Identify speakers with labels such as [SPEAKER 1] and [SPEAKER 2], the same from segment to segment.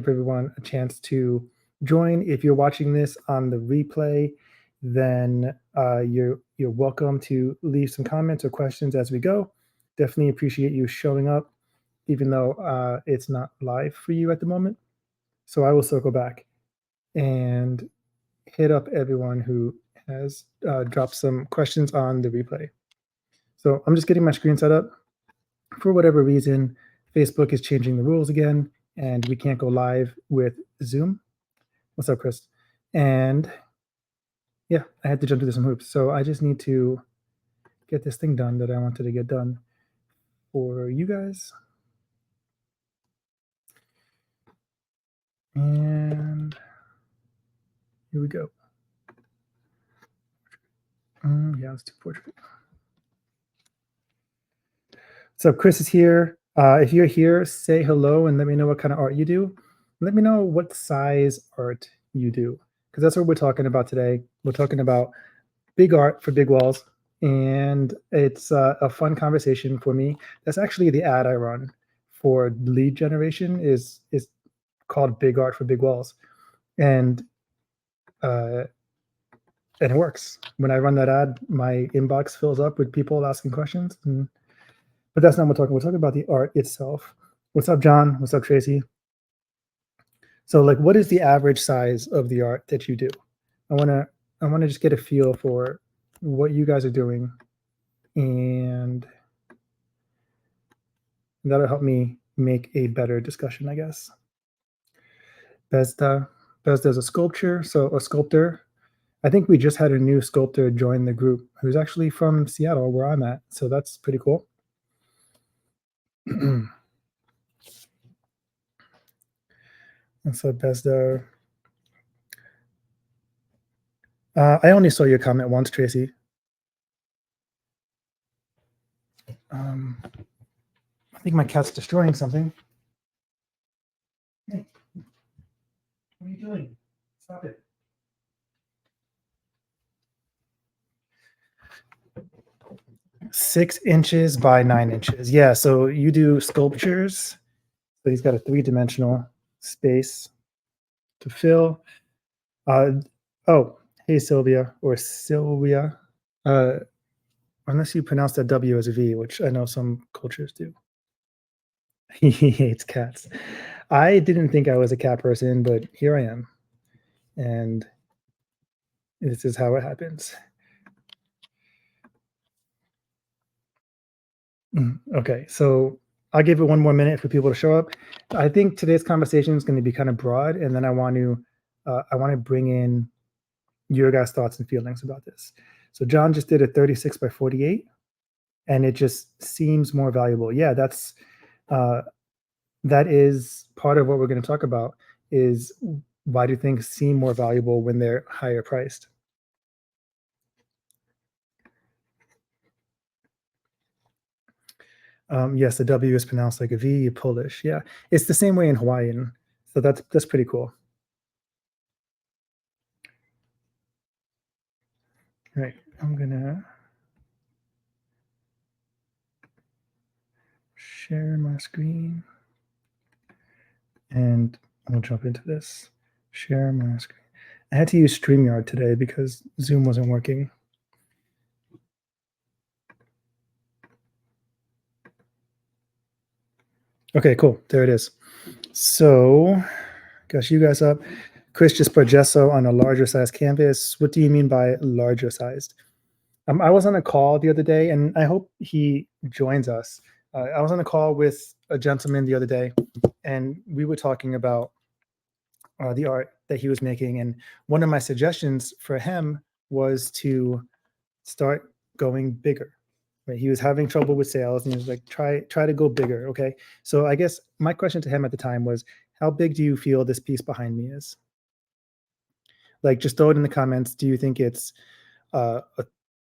[SPEAKER 1] give everyone a chance to join. If you're watching this on the replay, then you're welcome to leave some comments or questions as we go. Definitely appreciate you showing up, even though it's not live for you at the moment. So I will circle back and hit up everyone who has dropped some questions on the replay. So I'm just getting my screen set up. For whatever reason, Facebook is changing the rules again, and we can't go live with Zoom. What's up, Chris? And yeah, I had to jump through some hoops. So I just need to get this thing done that I wanted to get done for you guys. And here we go. Yeah, let's do portrait. So Chris is here. If you're here, say hello and let me know what kind of art you do. Let me know what size art you do, because that's what we're talking about today. We're talking about big art for big walls, and it's a fun conversation for me. That's actually the ad I run for lead generation is called Big Art for Big Walls, and it works. When I run that ad, my inbox fills up with people asking questions. But that's not what we're talking. We're talking about the art itself. What's up, John? What's up, Tracy? So, like, what is the average size of the art that you do? I wanna just get a feel for what you guys are doing, and that'll help me make a better discussion, I guess. Bezda's a sculpture, so a sculptor. I think we just had a new sculptor join the group who's actually from Seattle, where I'm at. So that's pretty cool. And so Bezda. I only saw your comment once, Tracy. I think my cat's destroying something. Hey, what are you doing? Stop it. Six inches by 9 inches. Yeah, so you do sculptures. So he's got a 3-dimensional space to fill. Oh, hey, Sylvia, or Sylvia. Unless you pronounce that W as a V, which I know some cultures do. He hates cats. I didn't think I was a cat person, but here I am. And this is how it happens. Okay, so I'll give it one more minute for people to show up. I think today's conversation is going to be kind of broad, and then I want to bring in your guys' thoughts and feelings about this. So John just did a 36 by 48, and it just seems more valuable. Yeah, that is part of what we're going to talk about, is why do things seem more valuable when they're higher priced? Yes, the W is pronounced like a V, Polish. Yeah, it's the same way in Hawaiian. So that's pretty cool. Right, I'm gonna share my screen, and we'll jump into this. Share my screen. I had to use StreamYard today because Zoom wasn't working. Okay, cool. There it is. So, gosh, you guys up. Chris just put gesso on a larger size canvas. What do you mean by larger sized? I was on a call the other day, and I hope he joins us. I was on a call with a gentleman the other day, and we were talking about the art that he was making. And one of my suggestions for him was to start going bigger. Right? He was having trouble with sales, and he was like, try to go bigger. Okay. So I guess my question to him at the time was, how big do you feel this piece behind me is? Like, just throw it in the comments. Do you think it's a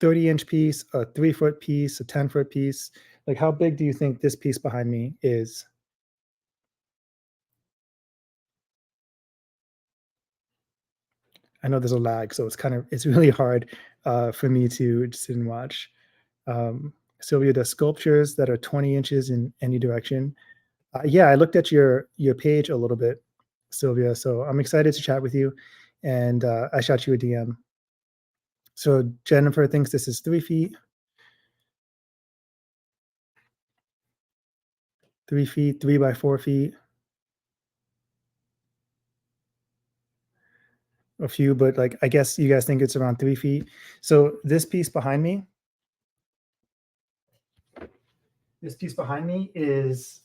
[SPEAKER 1] 30-inch piece, a 3-foot piece, a 10-foot piece? Like, how big do you think this piece behind me is? I know there's a lag, so it's really hard for me to sit and watch. Sylvia does sculptures that are 20 inches in any direction. Yeah, I looked at your page a little bit, Sylvia. So I'm excited to chat with you, and I shot you a DM. So Jennifer thinks this is 3 feet, 3 feet, 3 by 4 feet, a few, but like I guess you guys think it's around 3 feet. So this piece behind me is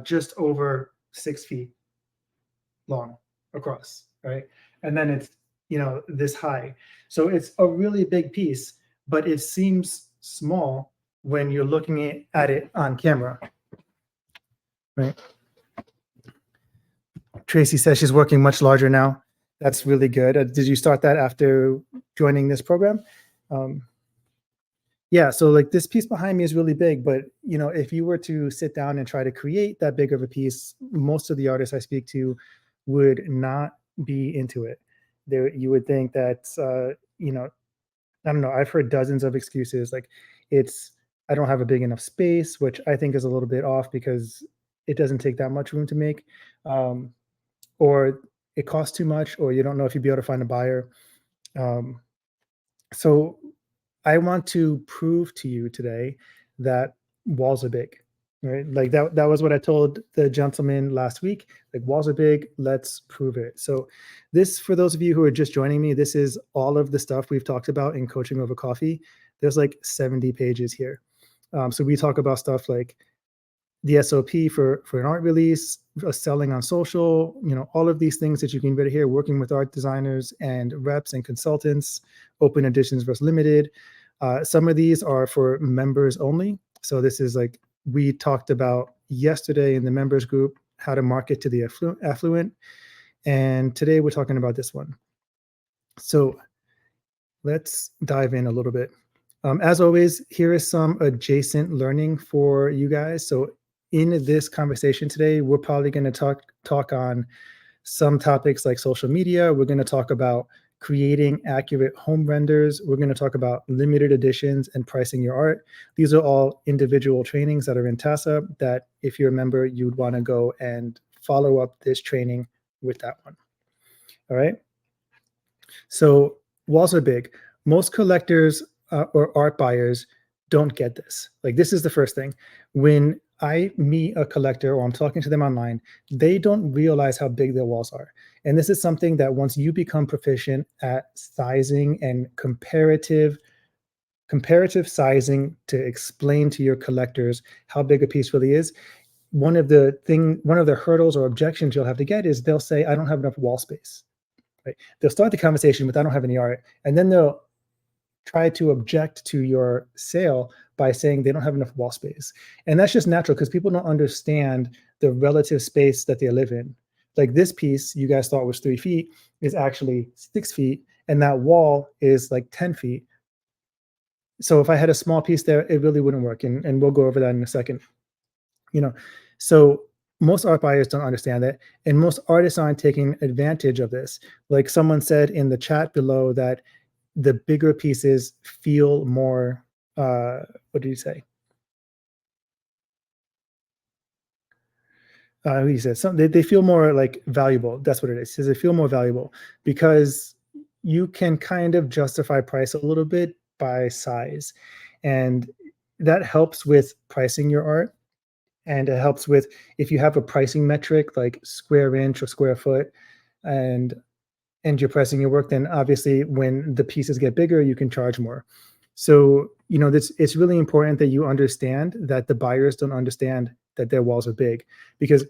[SPEAKER 1] just over 6 feet long across, right? And then it's, this high. So it's a really big piece, but it seems small when you're looking at it on camera, right? Tracy says she's working much larger now. That's really good. Did you start that after joining this program? Yeah, so like this piece behind me is really big, but if you were to sit down and try to create that big of a piece, most of the artists I speak to would not be into it. You would think that, I don't know. I've heard dozens of excuses like it's I don't have a big enough space, which I think is a little bit off because it doesn't take that much room to make, um, or it costs too much, or you don't know if you'd be able to find a buyer. Um, so I want to prove to you today that walls are big, right? Like that was what I told the gentleman last week. Like walls are big, let's prove it. So this, for those of you who are just joining me, this is all of the stuff we've talked about in Coaching Over Coffee. There's like 70 pages here. So we talk about stuff like the SOP for an art release, selling on social, all of these things that you can read here, working with art designers and reps and consultants, open editions versus limited. Some of these are for members only. So this is like we talked about yesterday in the members group, how to market to the affluent. And today we're talking about this one. So let's dive in a little bit. As always, here is some adjacent learning for you guys. So in this conversation today, we're probably going to talk on some topics like social media. We're going to talk about creating accurate home renders. We're going to talk about limited editions and pricing your art. These are all individual trainings that are in TASA that if you're a member, you'd want to go and follow up this training with that one. All right. So walls are big. Most collectors or art buyers don't get this. Like this is the first thing. When I meet a collector or I'm talking to them online, they don't realize how big their walls are. And this is something that once you become proficient at sizing and comparative sizing to explain to your collectors how big a piece really is, one of the hurdles or objections you'll have to get is they'll say, I don't have enough wall space. Right? They'll start the conversation with, I don't have any art. And then they'll try to object to your sale by saying they don't have enough wall space. And that's just natural because people don't understand the relative space that they live in. Like this piece you guys thought was 3 feet is actually 6 feet. And that wall is like 10 feet. So if I had a small piece there, it really wouldn't work. And we'll go over that in a second. So most art buyers don't understand that, and most artists aren't taking advantage of this. Like someone said in the chat below that the bigger pieces feel more, what did he say? He says they feel more like valuable. That's what it is. He says they feel more valuable because you can kind of justify price a little bit by size. And that helps with pricing your art. And it helps with if you have a pricing metric like square inch or square foot and you're pricing your work, then obviously when the pieces get bigger, you can charge more. So, it's really important that you understand that the buyers don't understand that their walls are big, because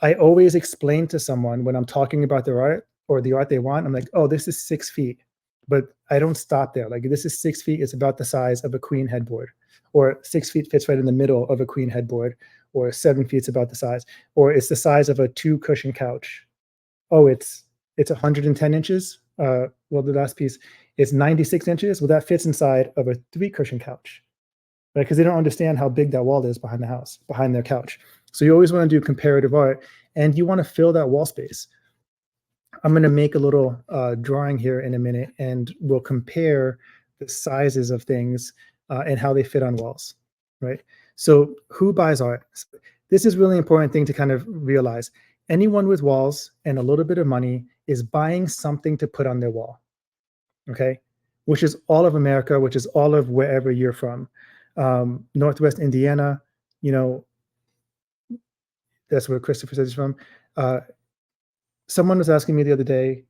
[SPEAKER 1] I always explain to someone when I'm talking about their art or the art they want, I'm like, oh, this is 6 feet. But I don't stop there. Like this is 6 feet. It's about the size of a queen headboard, or 6 feet fits right in the middle of a queen headboard, or 7 feet's about the size, or it's the size of a 2 cushion couch. Oh, it's 110 inches. Well, the last piece is 96 inches. Well, that fits inside of a 3 cushion couch, right? Because they don't understand how big that wall is behind the house, behind their couch. So you always want to do comparative art, and you want to fill that wall space. I'm going to make a little drawing here in a minute, and we'll compare the sizes of things and how they fit on walls, right? So who buys art? This is really important thing to kind of realize. Anyone with walls and a little bit of money is buying something to put on their wall. Okay, which is all of America, which is all of wherever you're from. Northwest Indiana, you know, that's where Christopher says he's from. Uh, Someone was asking me the other day,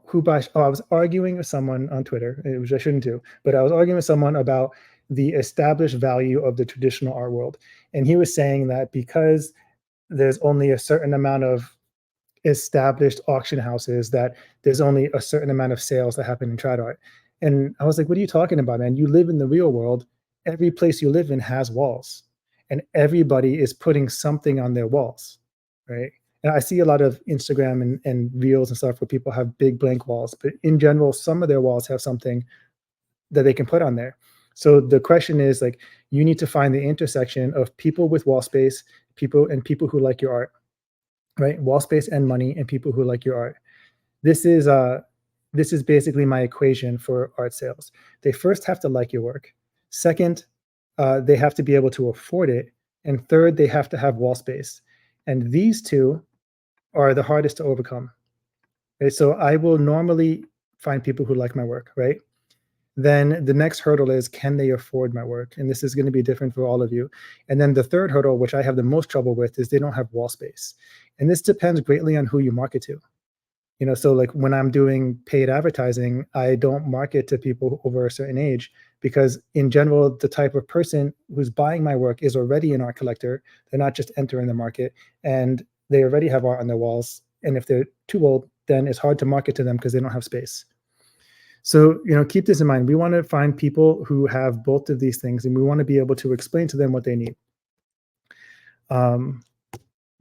[SPEAKER 1] who buys. Oh, I was arguing with someone on Twitter, which I shouldn't do, but I was arguing with someone about the established value of the traditional art world. And he was saying that because there's only a certain amount of established auction houses, that there's only a certain amount of sales that happen in trad art. And I was like, what are you talking about, man? You live in the real world. Every place you live in has walls, and everybody is putting something on their walls, right? And I see a lot of Instagram and reels and stuff where people have big blank walls, but in general, some of their walls have something that they can put on there. So the question is, like, you need to find the intersection of people with wall space, people who like your art, right? Wall space and money and people who like your art. This is basically my equation for art sales. They first have to like your work. Second, they have to be able to afford it. And third, they have to have wall space. And these two are the hardest to overcome. Right? So I will normally find people who like my work, right? Then the next hurdle is, can they afford my work? And this is going to be different for all of you. And then the third hurdle, which I have the most trouble with, is they don't have wall space. And this depends greatly on who you market to. So like when I'm doing paid advertising, I don't market to people over a certain age, because in general, the type of person who's buying my work is already an art collector. They're not just entering the market, and they already have art on their walls. And if they're too old, then it's hard to market to them because they don't have space. So, keep this in mind. We want to find people who have both of these things, and we want to be able to explain to them what they need.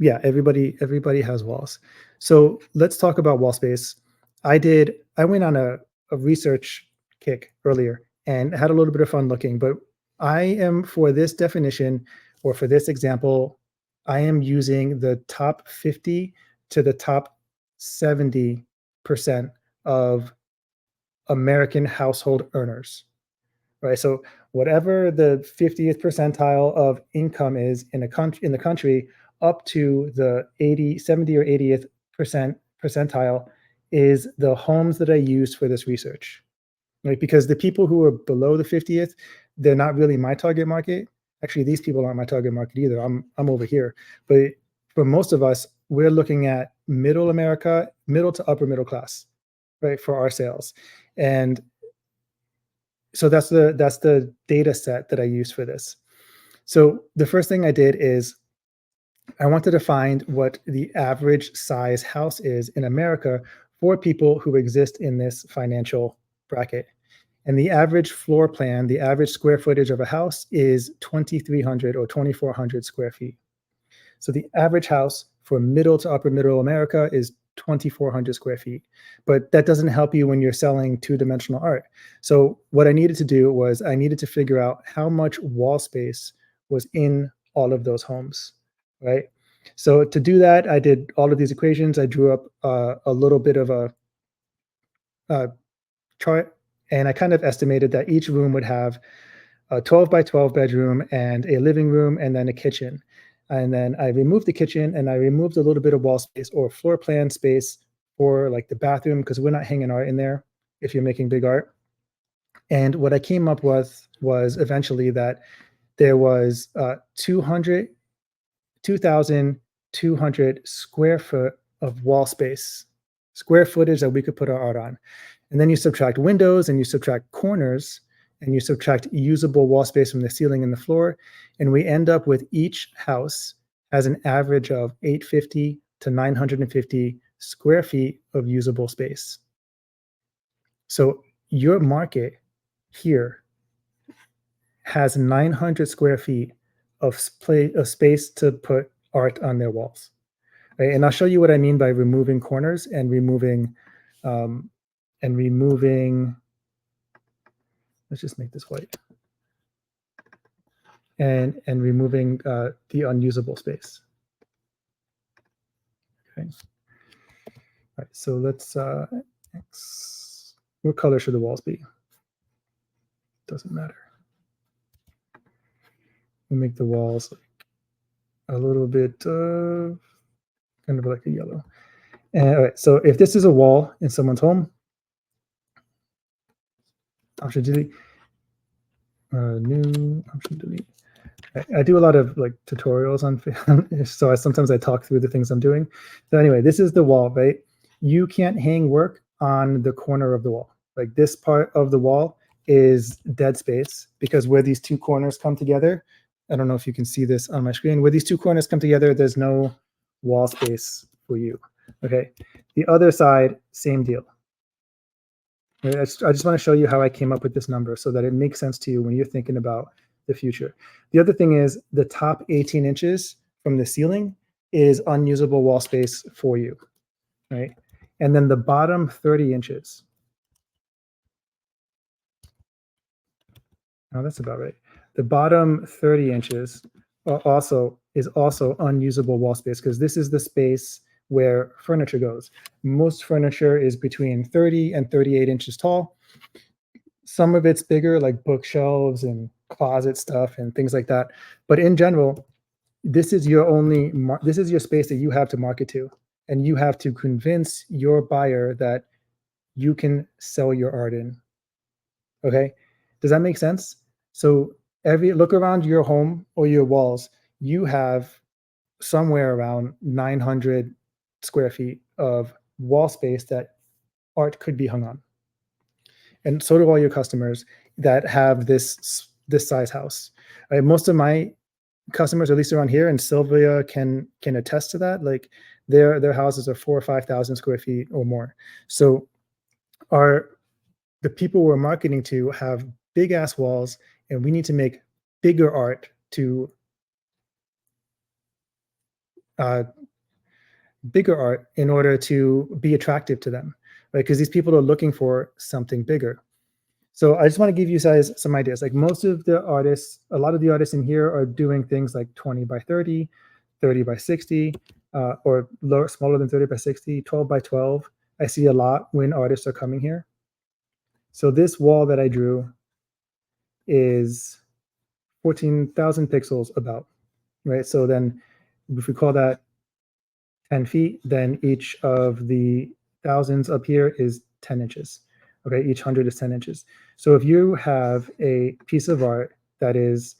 [SPEAKER 1] Yeah, everybody has walls. So let's talk about wall space. I went on a research kick earlier and had a little bit of fun looking, but I am, for this definition or for this example, I am using the top 50 to the top 70% of American household earners, right? So whatever the 50th percentile of income is in the country, up to the 80, 70 or 80th percentile is the homes that I used for this research, right? Because the people who are below the 50th, they're not really my target market. Actually, these people aren't my target market either. I'm over here. But for most of us, we're looking at middle America, middle to upper middle class, right, for our sales. And so that's the data set that I use for this. So the first thing I did is I wanted to find what the average size house is in America for people who exist in this financial bracket. And the average floor plan, the average square footage of a house is 2,300 or 2,400 square feet. So the average house for middle to upper middle America is 2,400 square feet. But that doesn't help you when you're selling two-dimensional art. So what I needed to do was I needed to figure out how much wall space was in all of those homes, right? So to do that, I did all of these equations. I drew up a little bit of a chart, and I kind of estimated that each room would have a 12 by 12 bedroom and a living room and then a kitchen. And then I removed the kitchen and I removed a little bit of wall space or floor plan space for like the bathroom, because we're not hanging art in there if you're making big art. And what I came up with was eventually that there was 2,200 square foot of wall space, square footage that we could put our art on. And then you subtract windows and you subtract corners and you subtract usable wall space from the ceiling and the floor. And we end up with each house has an average of 850 to 950 square feet of usable space. So your market here has 900 square feet of space to put art on their walls. Right? And I'll show you what I mean by removing corners and um, removing. Let's just make this white and removing the unusable space. Okay. All right. So let's. What color should the walls be? Doesn't matter. We'll make the walls like a little bit kind kind of like a yellow. And all right, so if this is a wall in someone's home, option delete, new option delete. I do a lot of like tutorials on, so sometimes I talk through the things I'm doing. So anyway, this is the wall, right? You can't hang work on the corner of the wall. Like this part of the wall is dead space because where these two corners come together, I don't know if you can see this on my screen, where these two corners come together, there's no wall space for you, okay? The other side, same deal. Right? I just want to show you how I came up with this number so that it makes sense to you when you're thinking about the future. The other thing is the top 18 inches from the ceiling is unusable wall space for you, right? And then the bottom 30 inches. Oh, that's about right. The bottom 30 inches is also unusable wall space because this is the space where furniture goes. Most furniture is between 30 and 38 inches tall. Some of it's bigger, like bookshelves and closet stuff and things like that. But in general, this is your space that you have to market to, and you have to convince your buyer that you can sell your art in. Okay, does that make sense? So look around your home or your walls, you have somewhere around 900 square feet of wall space that art could be hung on. And so do all your customers that have this size house. Right? Most of my customers, at least around here, and Sylvia can attest to that. Like their houses are 4,000 or 5,000 square feet or more. So the people we're marketing to have big ass walls, and we need to make bigger art to in order to be attractive to them, right? Because these people are looking for something bigger. So I just want to give you guys some ideas. Like most of the artists, a lot of the artists in here are doing things like 20 by 30, 30 by 60, or smaller than 30 by 60, 12 by 12. I see a lot when artists are coming here. So this wall that I drew is 14,000 pixels about, right? So then if we call that 10 feet, then each of the thousands up here is 10 inches. Okay, each 100 is 10 inches. So if you have a piece of art that is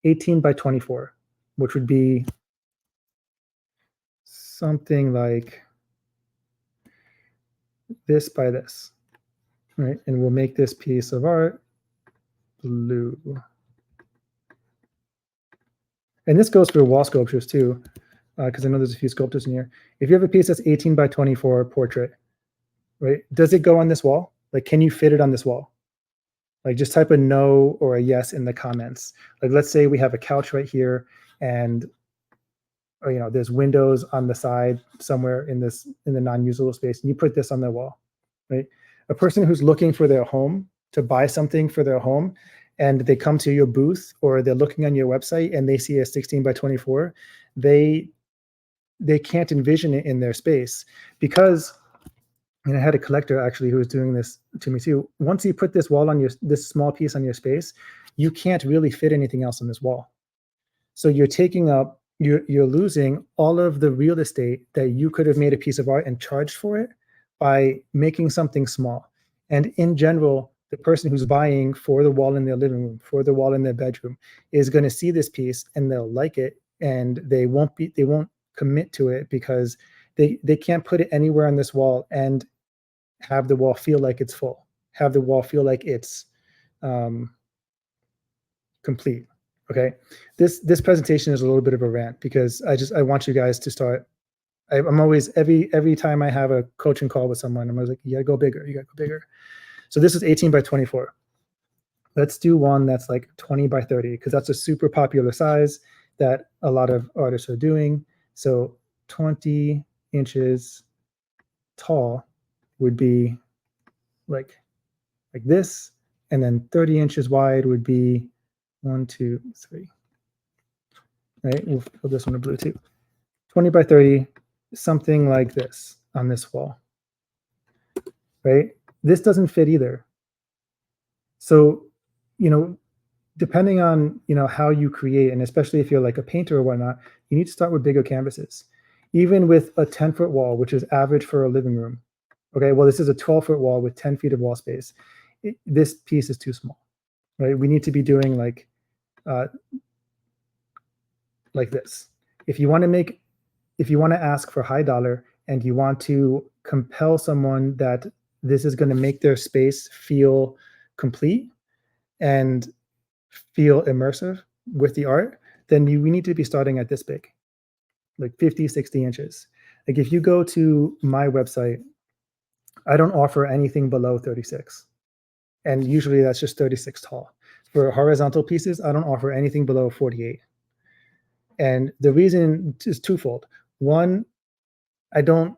[SPEAKER 1] 18 by 24, which would be something like this by this, right? And we'll make this piece of art blue. And this goes for wall sculptures too, because I know there's a few sculptors in here. If you have a piece that's 18 by 24 portrait, right? Does it go on this wall? Like, can you fit it on this wall? Like, just type a no or a yes in the comments. Like, let's say we have a couch right here, and there's windows on the side somewhere in the non-usable space, and you put this on the wall, right? A person who's looking for their home to buy something for their home, and they come to your booth or they're looking on your website and they see a 16 by 24, they can't envision it in their space because. And I had a collector actually who was doing this to me too. Once you put this small piece on your space, you can't really fit anything else on this wall. So you're losing all of the real estate that you could have made a piece of art and charged for it by making something small. And in general, the person who's buying for the wall in their living room, for the wall in their bedroom, is going to see this piece and they'll like it, and they won't commit to it because they can't put it anywhere on this wall and have the wall feel like it's full, have the wall feel like it's complete. Okay, this presentation is a little bit of a rant because I want you guys to start. I'm always every time I have a coaching call with someone, I'm always like, you gotta go bigger, you gotta go bigger. So this is 18 by 24. Let's do one that's like 20 by 30 because that's a super popular size that a lot of artists are doing. So 20 inches tall would be like this, and then 30 inches wide would be 1, 2, 3. Right, we'll fill this one in blue too. 20 by 30, something like this on this wall. Right, this doesn't fit either. So, depending on how you create, and especially if you're like a painter or whatnot, you need to start with bigger canvases. even with a 10-foot wall, which is average for a living room. Okay, well, this is a 12-foot wall with 10 feet of wall space. This piece is too small, right? We need to be doing uh, like this. If you want to make, if you want to ask for high dollar and you want to compel someone that this is going to make their space feel complete and feel immersive with the art, then we need to be starting at this big, like 50, 60 inches. Like if you go to my website, I don't offer anything below 36. And usually that's just 36 tall. For horizontal pieces, I don't offer anything below 48. And the reason is twofold. One, I don't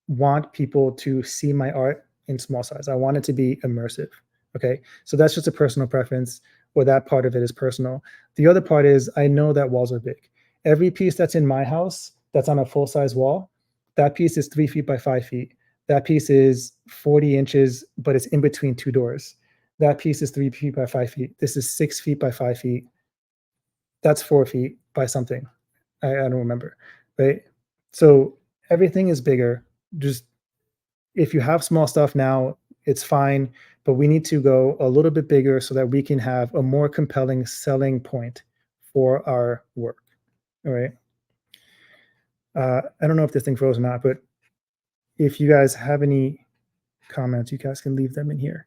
[SPEAKER 1] want people to see my art in small size. I want it to be immersive. Okay. So that's just a personal preference, or that part of it is personal. The other part is I know that walls are big. Every piece that's in my house that's on a full size wall, that piece is 3 feet by 5 feet. That piece is 40 inches, but it's in between two doors. That piece is 3 feet by 5 feet. This is 6 feet by 5 feet. That's 4 feet by something. I don't remember. Right. So everything is bigger. Just if you have small stuff now, it's fine, but we need to go a little bit bigger so that we can have a more compelling selling point for our work. All right. I don't know if this thing froze or not, but if you guys have any comments, you guys can leave them in here.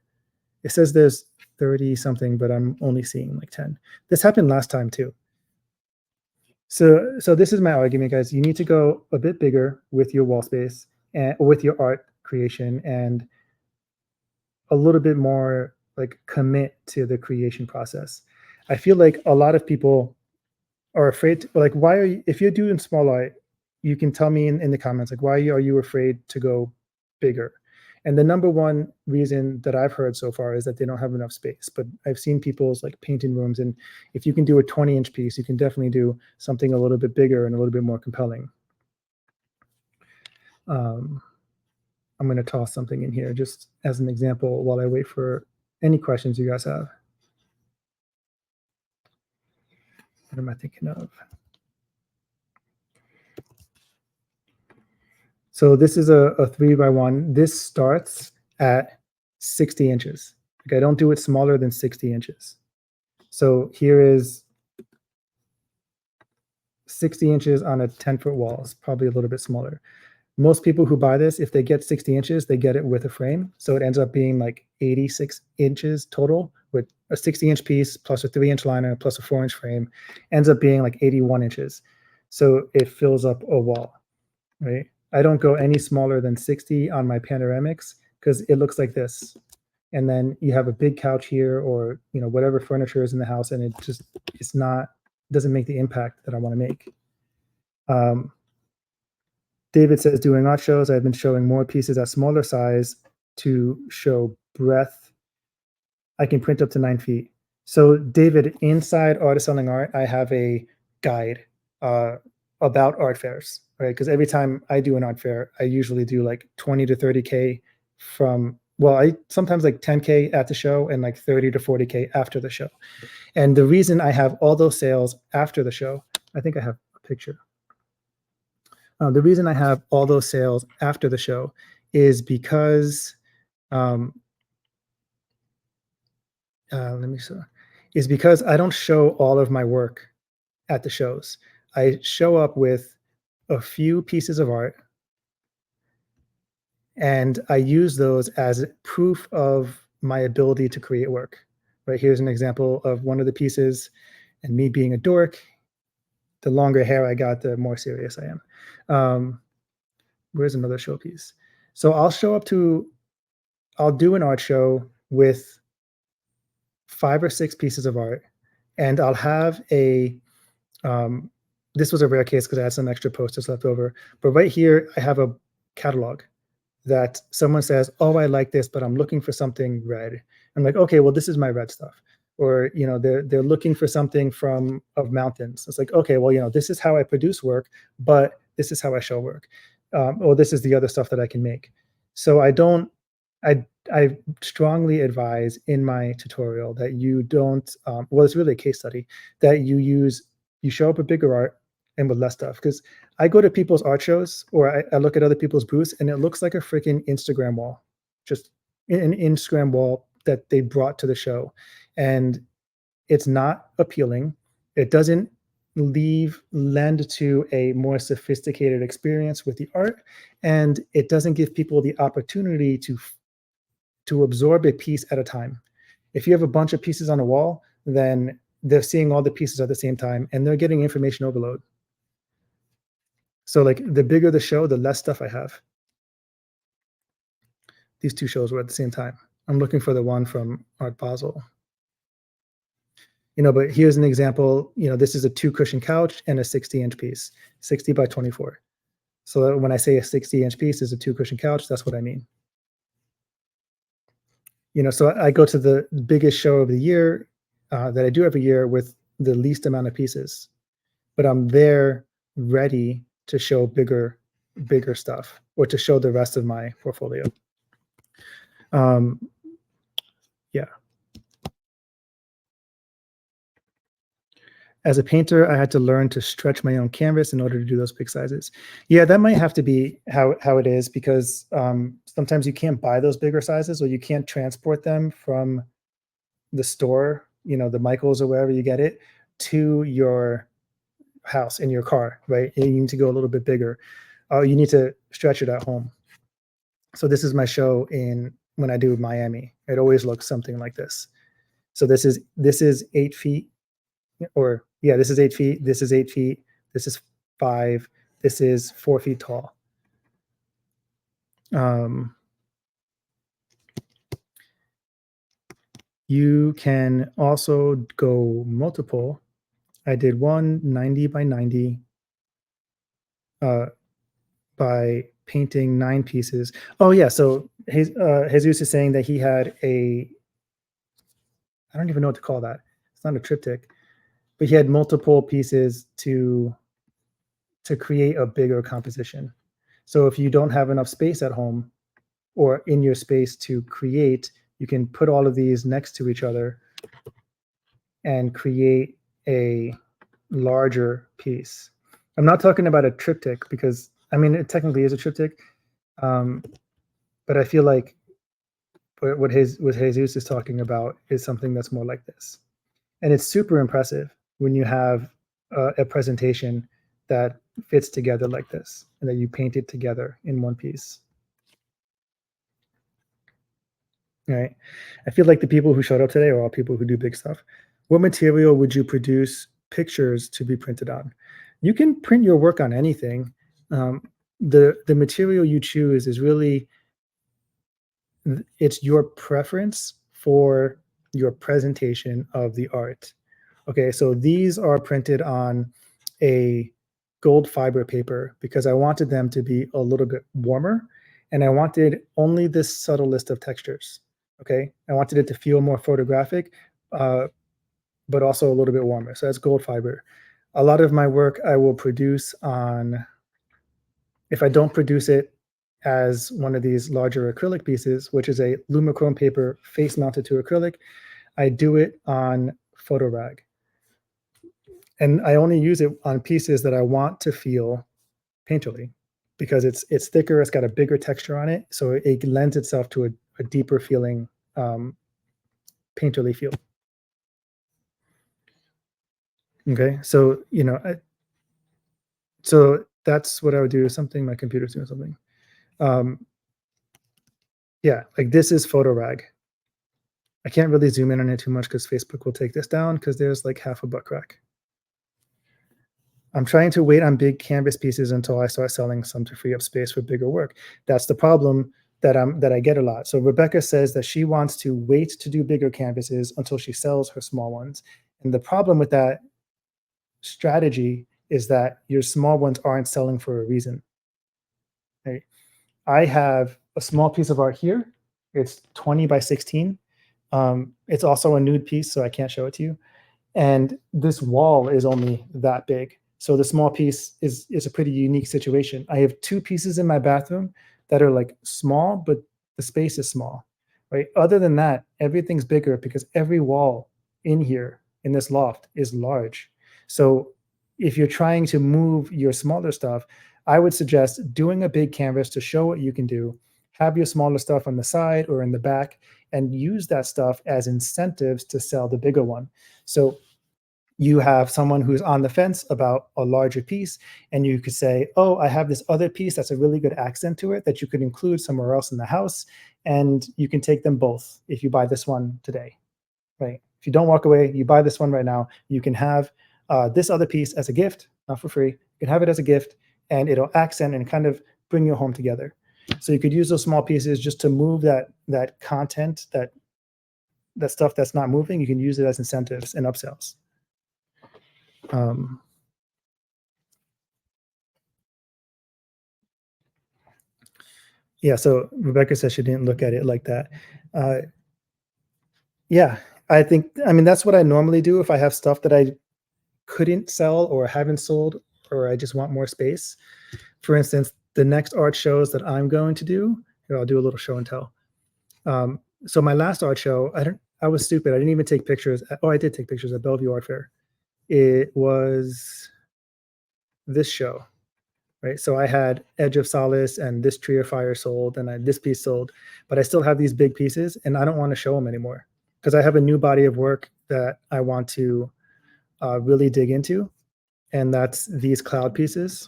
[SPEAKER 1] It says there's 30 something, but I'm only seeing like 10. This happened last time too. So this is my argument, guys. You need to go a bit bigger with your wall space and with your art creation, and a little bit more like commit to the creation process. I feel like a lot of people are afraid to, like, why are you, if you're doing small art, you can tell me in the comments, like, why are you afraid to go bigger? And the number one reason that I've heard so far is that they don't have enough space. But I've seen people's like painting rooms, and if you can do a 20-inch piece, you can definitely do something a little bit bigger and a little bit more compelling. I'm going to toss something in here just as an example while I wait for any questions you guys have. What am I thinking of? So this is a 3x1. This starts at 60 inches. Okay, don't do it smaller than 60 inches. So here is 60 inches on a 10-foot wall. It's probably a little bit smaller. Most people who buy this, if they get 60 inches, they get it with a frame. So it ends up being like 86 inches total, with a 60-inch piece plus a 3-inch liner plus a 4-inch frame, ends up being like 81 inches. So it fills up a wall, right? I don't go any smaller than 60 on my panoramics because it looks like this. And then you have a big couch here, or whatever furniture is in the house, and it's not, doesn't make the impact that I want to make. David says, doing art shows, I've been showing more pieces at smaller size to show breadth. I can print up to 9 feet. So David, inside Artist Selling Art, I have a guide about art fairs, right? Because every time I do an art fair, I usually do like 20 to 30K from, well, I sometimes like 10K at the show and like 30 to 40K after the show. And the reason I have all those sales after the show, I think I have a picture. The reason I have all those sales after the show is because let me see, is because I don't show all of my work at the shows. I show up with a few pieces of art, and I use those as proof of my ability to create work. Right, here's an example of one of the pieces, and me being a dork, the longer hair I got, the more serious I am. Where's another showpiece? So I'll do an art show with 5 or 6 pieces of art, and I'll have this was a rare case because I had some extra posters left over, but right here I have a catalog that someone says, oh, I like this, but I'm looking for something red. I'm like, okay, well, this is my red stuff. Or, they're looking for something of mountains. It's like, okay, well, this is how I produce work, but this is how I show work. Or this is the other stuff that I can make. So I strongly advise in my tutorial that you don't, well, it's really a case study, that you show up with bigger art and with less stuff. Because I go to people's art shows or I look at other people's booths and it looks like a freaking Instagram wall, just an Instagram wall that they brought to the show. And it's not appealing. It doesn't lend to a more sophisticated experience with the art, and it doesn't give people the opportunity to absorb a piece at a time. If you have a bunch of pieces on a wall, then they're seeing all the pieces at the same time and they're getting information overload. So like the bigger the show, the less stuff I have. These two shows were at the same time. I'm looking for the one from Art Basel. But here's an example. This is a 2 cushion couch and a 60-inch piece, 60 by 24. So when I say a 60-inch piece is a 2 cushion couch, that's what I mean. So I go to the biggest show of the year that I do every year with the least amount of pieces, but I'm there ready to show bigger stuff or to show the rest of my portfolio. Yeah. As a painter, I had to learn to stretch my own canvas in order to do those big sizes. Yeah, that might have to be how it is because sometimes you can't buy those bigger sizes or you can't transport them from the store, the Michaels or wherever you get it, to your house in your car, right? And you need to go a little bit bigger. You need to stretch it at home. So this is my show when I do Miami. It always looks something like this. So this is 8 feet. This is 8 feet. This is 8 feet. This is 5. This is 4 feet tall. You can also go multiple. I did one 90 by 90 by painting 9 pieces. Oh yeah, so Jesus is saying that he had I don't even know what to call that. It's not a triptych, but he had multiple pieces to create a bigger composition. So if you don't have enough space at home or in your space to create, you can put all of these next to each other and create a larger piece. I'm not talking about a triptych because it technically is a triptych, but I feel like what Jesus is talking about is something that's more like this, and it's super impressive when you have a presentation that fits together like this and that you paint it together in one piece. Right. I feel like the people who showed up today are all people who do big stuff. What material would you produce pictures to be printed on? You can print your work on anything. The material you choose is really it's your preference for your presentation of the art. Okay, so these are printed on a gold fiber paper because I wanted them to be a little bit warmer and I wanted only this subtle list of textures. Okay, I wanted it to feel more photographic, but also a little bit warmer. So that's gold fiber. A lot of my work I will produce on, if I don't produce it as one of these larger acrylic pieces, which is a Lumichrome paper face mounted to acrylic, I do it on photo rag. And I only use it on pieces that I want to feel painterly because it's thicker, it's got a bigger texture on it, so it lends itself to a deeper feeling painterly feel. Okay, so so that's what I would do. Something my computer's doing something. Yeah, like this is photo rag. I can't really zoom in on it too much because Facebook will take this down because there's like half a butt crack. I'm trying to wait on big canvas pieces until I start selling some to free up space for bigger work. That's the problem that I get a lot. So Rebecca says that she wants to wait to do bigger canvases until she sells her small ones. And the problem with that strategy is that your small ones aren't selling for a reason. Right? I have a small piece of art here. It's 20 by 16. It's also a nude piece, so I can't show it to you. And this wall is only that big. So the small piece is a pretty unique situation. I have 2 pieces in my bathroom that are like small, but the space is small, right? Other than that, everything's bigger because every wall in here in this loft is large. So if you're trying to move your smaller stuff, I would suggest doing a big canvas to show what you can do. Have your smaller stuff on the side or in the back, and use that stuff as incentives to sell the bigger one. So you have someone who's on the fence about a larger piece, and you could say, oh, I have this other piece that's a really good accent to it that you could include somewhere else in the house, and you can take them both if you buy this one today, right? If you don't walk away, you buy this one right now, you can have this other piece as a gift, not for free. You can have it as a gift, and it'll accent and kind of bring your home together. So you could use those small pieces just to move that content, that stuff that's not moving. You can use it as incentives and upsells. Um, yeah, so Rebecca says she didn't look at it like that. Uh, yeah, I mean, that's what I normally do if I have stuff that I couldn't sell or haven't sold, or I just want more space. For instance, the next art shows that I'm going to do, here, I'll do a little show and tell. So my last art show, I was stupid. I didn't even take pictures. Oh, I did take pictures at Bellevue Art Fair. It was this show, right? So I had Edge of Solace and this Tree of Fire sold, and this piece sold, but I still have these big pieces, and I don't want to show them anymore because I have a new body of work that I want to really dig into, and that's these cloud pieces.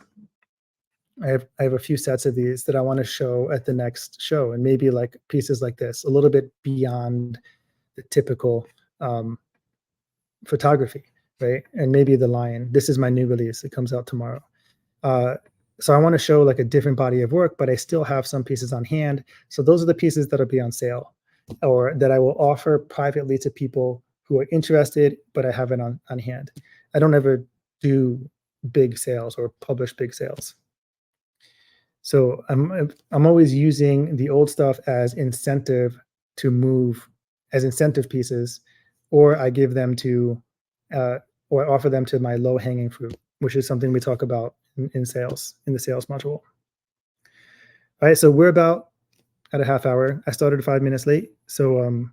[SPEAKER 1] I have a few sets of these that I want to show at the next show, and maybe like pieces like this, a little bit beyond the typical photography, right? And maybe the lion. This is my new release. It comes out tomorrow. Uh, so I want to show like a different body of work, but I still have some pieces on hand. So those are the pieces that'll be on sale, or that I will offer privately to people who are interested, but I have it on hand. I don't ever do big sales or publish big sales. So I'm always using the old stuff as incentive to move, as incentive pieces, or I give them to, or offer them to my low hanging fruit, which is something we talk about in sales, in the sales module. All right, so we're about at a half hour. I started 5 minutes late, so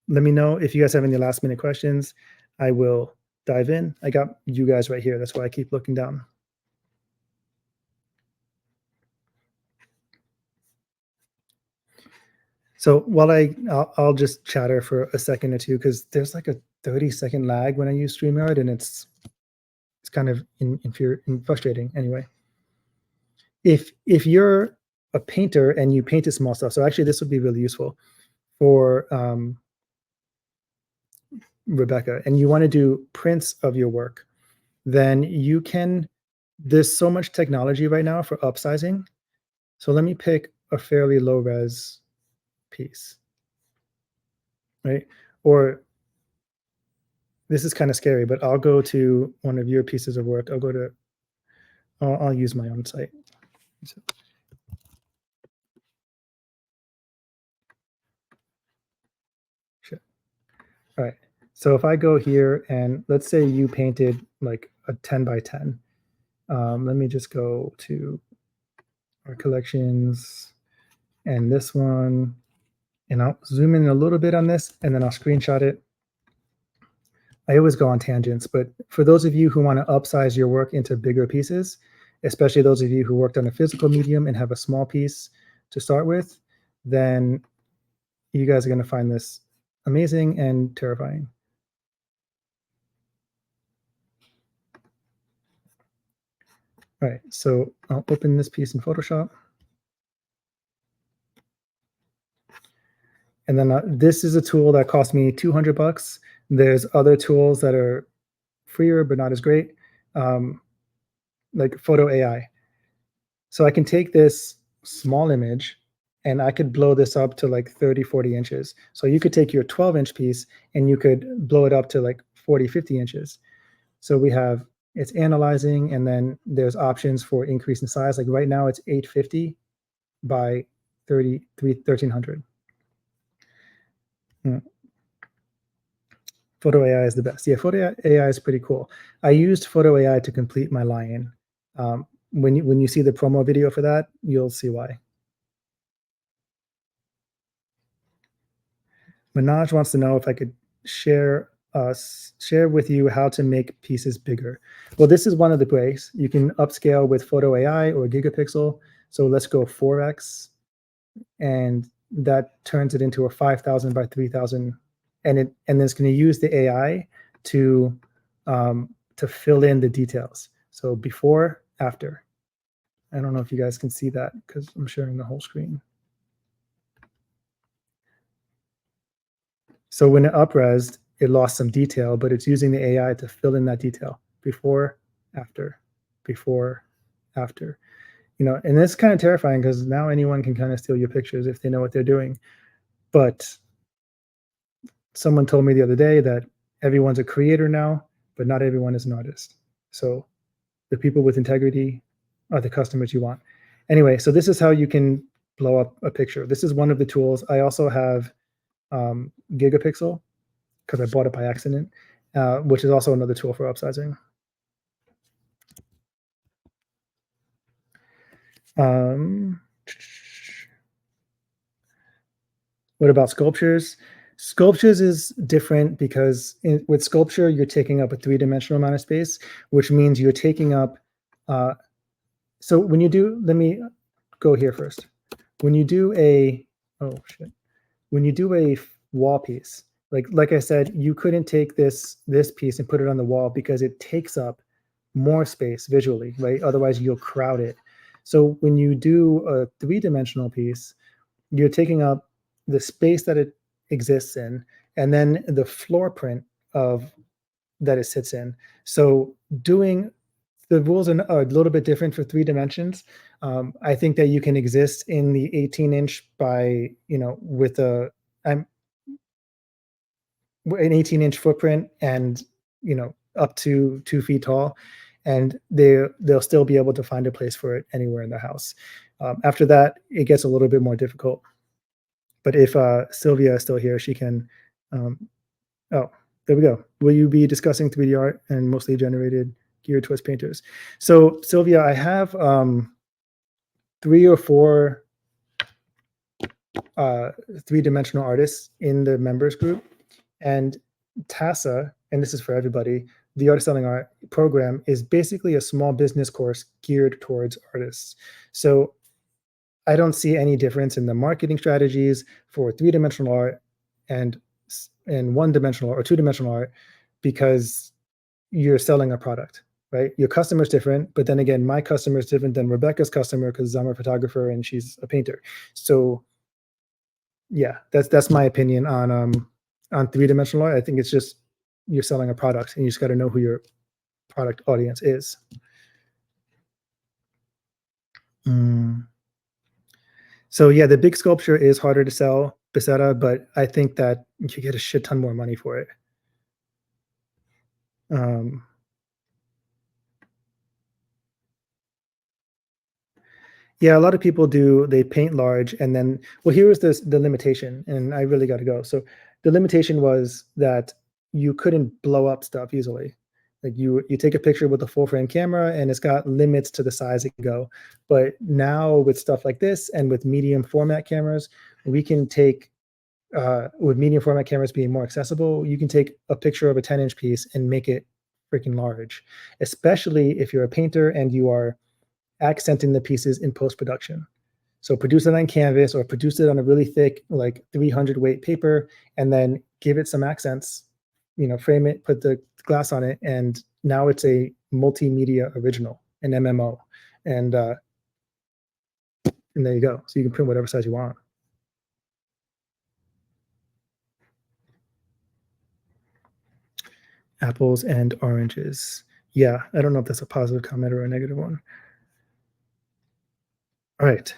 [SPEAKER 1] let me know if you guys have any last minute questions. I will dive in. I got you guys right here. That's why I keep looking down. So while I'll just chatter for a second or two because there's like a 30-second lag when I use StreamYard, and it's kind of frustrating. Anyway, if you're a painter and you painted small stuff, so actually this would be really useful for Rebecca, and you want to do prints of your work, then you can. There's so much technology right now for upsizing. So let me pick a fairly low res piece, right? Or this is kind of scary, but I'll go to one of your pieces of work. I'll use my own site. So, sure. All right. So if I go here and let's say you painted like a 10 by 10. Let me just go to our collections and this one, and I'll zoom in a little bit on this, and then I'll screenshot it. I always go on tangents, but for those of you who want to upsize your work into bigger pieces, especially those of you who worked on a physical medium and have a small piece to start with, then you guys are going to find this amazing and terrifying. All right, so I'll open this piece in Photoshop. And then this is a tool that cost me $200. There's other tools that are freer but not as great, like Photo AI. So I can take this small image and I could blow this up to like 30, 40 inches. So you could take your 12-inch piece and you could blow it up to like 40, 50 inches. So it's analyzing, and then there's options for increase in size. Like right now it's 850 by 1300. Photo AI is the best. Yeah, Photo AI is pretty cool. I used Photo AI to complete my lion. When you see the promo video for that, you'll see why. Manoj wants to know if I could share share with you how to make pieces bigger. Well, this is one of the ways. You can upscale with Photo AI or Gigapixel. So let's go 4x, and that turns it into a 5,000 by 3,000, and then it's going to use the AI to fill in the details. So before, after. I don't know if you guys can see that because I'm sharing the whole screen. So when it upresed, it lost some detail, but it's using the AI to fill in that detail. Before, after, before, after. And it's kind of terrifying because now anyone can kind of steal your pictures if they know what they're doing. But someone told me the other day that everyone's a creator now, but not everyone is an artist. So the people with integrity are the customers you want. Anyway, so this is how you can blow up a picture. This is one of the tools. I also have Gigapixel because I bought it by accident, which is also another tool for upsizing. What about sculptures? Sculptures is different because with sculpture, you're taking up a three-dimensional amount of space, which means you're taking up. So when you do, let me go here first. When you do when you do a wall piece, like I said, you couldn't take this piece and put it on the wall because it takes up more space visually, right? Otherwise, you'll crowd it. So when you do a three-dimensional piece, you're taking up the space that it exists in, and then the floor print of that it sits in. So doing the rules are a little bit different for 3 dimensions. I think that you can exist in the 18-inch by, with an 18-inch footprint and, up to 2 feet tall, and they'll still be able to find a place for it anywhere in the house. After that, it gets a little bit more difficult. But if Sylvia is still here, she can. Oh, there we go. Will you be discussing 3D art and mostly generated geared towards painters? So Sylvia, I have 3 or 4 3-dimensional artists in the members group, and TASA, and this is for everybody, the Art of Selling Art program is basically a small business course geared towards artists. So I don't see any difference in the marketing strategies for 3-dimensional art and 1-dimensional or 2-dimensional art because you're selling a product, right? Your customer is different, but then again, my customer is different than Rebecca's customer because I'm a photographer and she's a painter. So yeah, that's my opinion on 3-dimensional art. I think it's just you're selling a product and you just got to know who your product audience is. So yeah, the big sculpture is harder to sell, Becerra, but I think that you get a shit ton more money for it. Yeah, a lot of people do. They paint large, and then here was the limitation, and I really got to go. So the limitation was that you couldn't blow up stuff easily. Like you take a picture with a full frame camera, and it's got limits to the size it can go. But now with stuff like this, and with medium format cameras, we can take with medium format cameras being more accessible, you can take a picture of a 10-inch piece and make it freaking large, especially if you're a painter and you are accenting the pieces in post-production. So produce it on canvas or produce it on a really thick, like 300 weight paper, and then give it some accents, frame it, put the glass on it, and now it's a multimedia original, an MMO. And there you go. So you can print whatever size you want. Apples and oranges. Yeah, I don't know if that's a positive comment or a negative one. All right.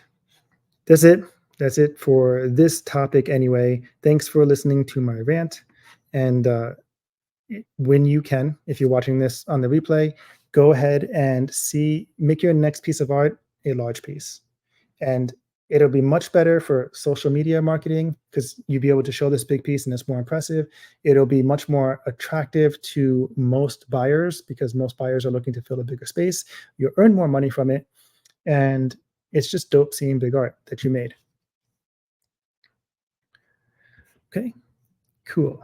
[SPEAKER 1] That's it. That's it for this topic anyway. Thanks for listening to my rant. And when you can, if you're watching this on the replay, go ahead and make your next piece of art a large piece. And it'll be much better for social media marketing because you'll be able to show this big piece and it's more impressive. It'll be much more attractive to most buyers because most buyers are looking to fill a bigger space. You'll earn more money from it. And it's just dope seeing big art that you made. Okay, cool.